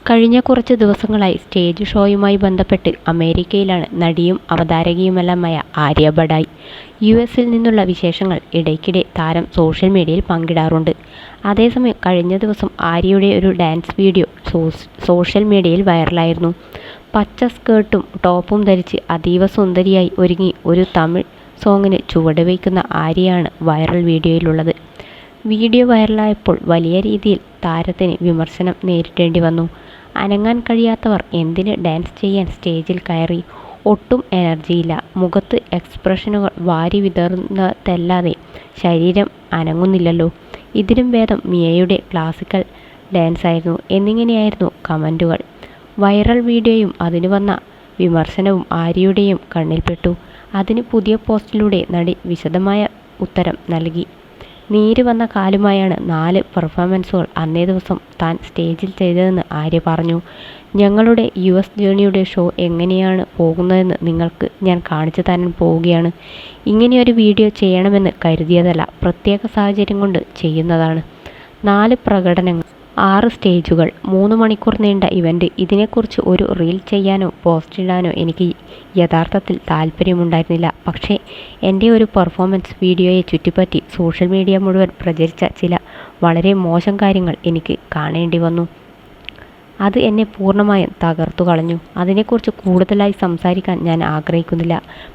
കഴിഞ്ഞ കുറച്ച് ദിവസങ്ങളായി സ്റ്റേജ് ഷോയുമായി ബന്ധപ്പെട്ട് അമേരിക്കയിലാണ് നടിയും അവതാരകയുമെല്ലാമായ ആര്യ ബഡായി. യുഎസിൽ നിന്നുള്ള വിശേഷങ്ങൾ ഇടയ്ക്കിടെ താരം സോഷ്യൽ മീഡിയയിൽ പങ്കിടാറുണ്ട്. അതേസമയം കഴിഞ്ഞ ദിവസം ആര്യയുടെ ഒരു ഡാൻസ് വീഡിയോ സോഷ്യൽ മീഡിയയിൽ വൈറലായിരുന്നു. പച്ച സ്കേർട്ടും ടോപ്പും ധരിച്ച് അതീവ സുന്ദരിയായി ഒരുങ്ങി ഒരു തമിഴ് സോങ്ങിന് ചുവടുവയ്ക്കുന്ന ആര്യയാണ് വൈറൽ വീഡിയോയിലുള്ളത്. വീഡിയോ വൈറലായപ്പോൾ വലിയ രീതിയിൽ താരത്തിന് വിമർശനം നേരിടേണ്ടി വന്നു. അനങ്ങാൻ കഴിയാത്തവർ എന്തിന് ഡാൻസ് ചെയ്യാൻ സ്റ്റേജിൽ കയറി? ഒട്ടും എനർജിയില്ല, മുഖത്ത് എക്സ്പ്രഷനുകൾ വാരി വിതറുന്നതല്ലാതെ ശരീരം അനങ്ങുന്നില്ലല്ലോ, ഇതിലും ഭേദം മിയയുടെ ക്ലാസിക്കൽ ഡാൻസായിരുന്നു എന്നിങ്ങനെയായിരുന്നു കമൻറ്റുകൾ. വൈറൽ വീഡിയോയും അതിന് വന്ന വിമർശനവും ആര്യയുടെയും കണ്ണിൽപ്പെട്ടു. അതിന് പുതിയ പോസ്റ്റിലൂടെ നടി വിശദമായ ഉത്തരം നൽകി. നീര് വന്ന കാലുമായാണ് 4 പെർഫോമൻസുകൾ അന്നേ ദിവസം താൻ സ്റ്റേജിൽ ചെയ്തതെന്ന് ആര്യ പറഞ്ഞു. ഞങ്ങളുടെ യുഎസ് ജേണിയുടെ ഷോ എങ്ങനെയാണ് പോകുന്നതെന്ന് നിങ്ങൾക്ക് ഞാൻ കാണിച്ചു തരാൻ പോവുകയാണ്. ഇങ്ങനെയൊരു വീഡിയോ ചെയ്യണമെന്ന് കരുതിയതല്ല, പ്രത്യേക സാഹചര്യം കൊണ്ട് ചെയ്യുന്നതാണ്. 4 പ്രകടനങ്ങൾ, 6 സ്റ്റേജുകൾ, 3 മണിക്കൂർ നീണ്ട ഇവൻ്റ്. ഇതിനെക്കുറിച്ച് ഒരു റീൽ ചെയ്യാനോ പോസ്റ്റിടാനോ എനിക്ക് യഥാർത്ഥത്തിൽ താല്പര്യമുണ്ടായിരുന്നില്ല. പക്ഷേ എൻ്റെ ഒരു പെർഫോമൻസ് വീഡിയോയെ ചുറ്റിപ്പറ്റി സോഷ്യൽ മീഡിയ മുഴുവൻ പ്രചരിച്ച ചില വളരെ മോശം കാര്യങ്ങൾ എനിക്ക് കാണേണ്ടി വന്നു. അത് എന്നെ പൂർണ്ണമായും തകർത്തു കളഞ്ഞു. അതിനെക്കുറിച്ച് കൂടുതലായി സംസാരിക്കാൻ ഞാൻ ആഗ്രഹിക്കുന്നില്ല.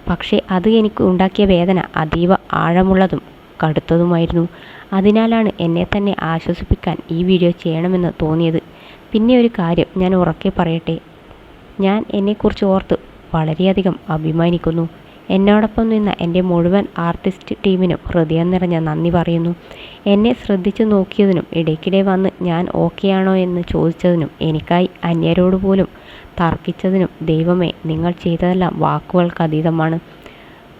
പക്ഷേ അത് എനിക്ക് ഉണ്ടാക്കിയ വേദന അതീവ ആഴമുള്ളതും കടുത്തതുമായിരുന്നു. അതിനാലാണ് എന്നെ തന്നെ ആശ്വസിപ്പിക്കാൻ ഈ വീഡിയോ ചെയ്യണമെന്ന് തോന്നിയത്. പിന്നെ ഒരു കാര്യം ഞാൻ ഉറക്കെ പറയട്ടെ, ഞാൻ എന്നെക്കുറിച്ച് ഓർത്ത് വളരെയധികം അഭിമാനിക്കുന്നു. എന്നോടൊപ്പം നിന്ന എൻ്റെ മുഴുവൻ ആർട്ടിസ്റ്റ് ടീമിനും ഹൃദയം നിറഞ്ഞ നന്ദി പറയുന്നു. എന്നെ ശ്രദ്ധിച്ചു നോക്കിയതിനും ഇടയ്ക്കിടെ വന്ന് ഞാൻ ഓക്കെയാണോ എന്ന് ചോദിച്ചതിനും എനിക്കായി അന്യരോട് പോലും തർക്കിച്ചതിനും ദൈവമേ, നിങ്ങൾ ചെയ്തതെല്ലാം വാക്കുകൾക്കതീതമാണ്.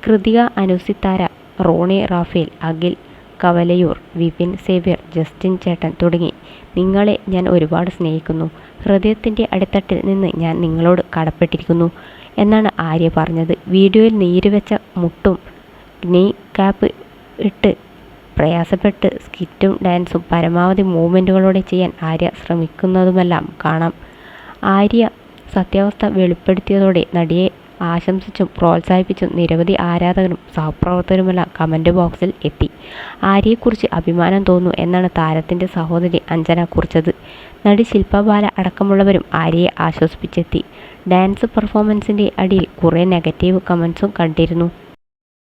കൃതിക, അനുസിത്താര, റോണി റാഫേൽ, അഖിൽ കവലയൂർ, വിപിൻ സേവ്യർ, ജസ്റ്റിൻ ചേട്ടൻ തുടങ്ങി നിങ്ങളെ ഞാൻ ഒരുപാട് സ്നേഹിക്കുന്നു. ഹൃദയത്തിൻ്റെ അടിത്തട്ടിൽ നിന്ന് ഞാൻ നിങ്ങളോട് കടപ്പെട്ടിരിക്കുന്നു എന്നാണ് ആര്യ പറഞ്ഞത്. വീഡിയോയിൽ നീരുവെച്ച മുട്ടും നീ ക്യാപ്പ് ഇട്ട് പ്രയാസപ്പെട്ട് സ്കിറ്റും ഡാൻസും പരമാവധി മൂവ്മെൻറ്റുകളോടെ ചെയ്യാൻ ആര്യ ശ്രമിക്കുന്നതുമെല്ലാം കാണാം. ആര്യ സത്യാവസ്ഥ വെളിപ്പെടുത്തിയതോടെ നടിയെ ആശംസിച്ചും പ്രോത്സാഹിപ്പിച്ചും നിരവധി ആരാധകരും സഹപ്രവർത്തകരുമെല്ലാം കമൻറ്റ് ബോക്സിൽ എത്തി. ആര്യയെക്കുറിച്ച് അഭിമാനം തോന്നുന്നു എന്നാണ് താരത്തിൻ്റെ സഹോദരി അഞ്ജന കുറിച്ചത്. നടി ശില്പ ബാല അടക്കമുള്ളവരും ആര്യയെ ആശ്വസിപ്പിച്ചെത്തി. ഡാൻസ് പെർഫോമൻസിൻ്റെ അടിയിൽ കുറേ നെഗറ്റീവ് കമൻസും കണ്ടിരുന്നു.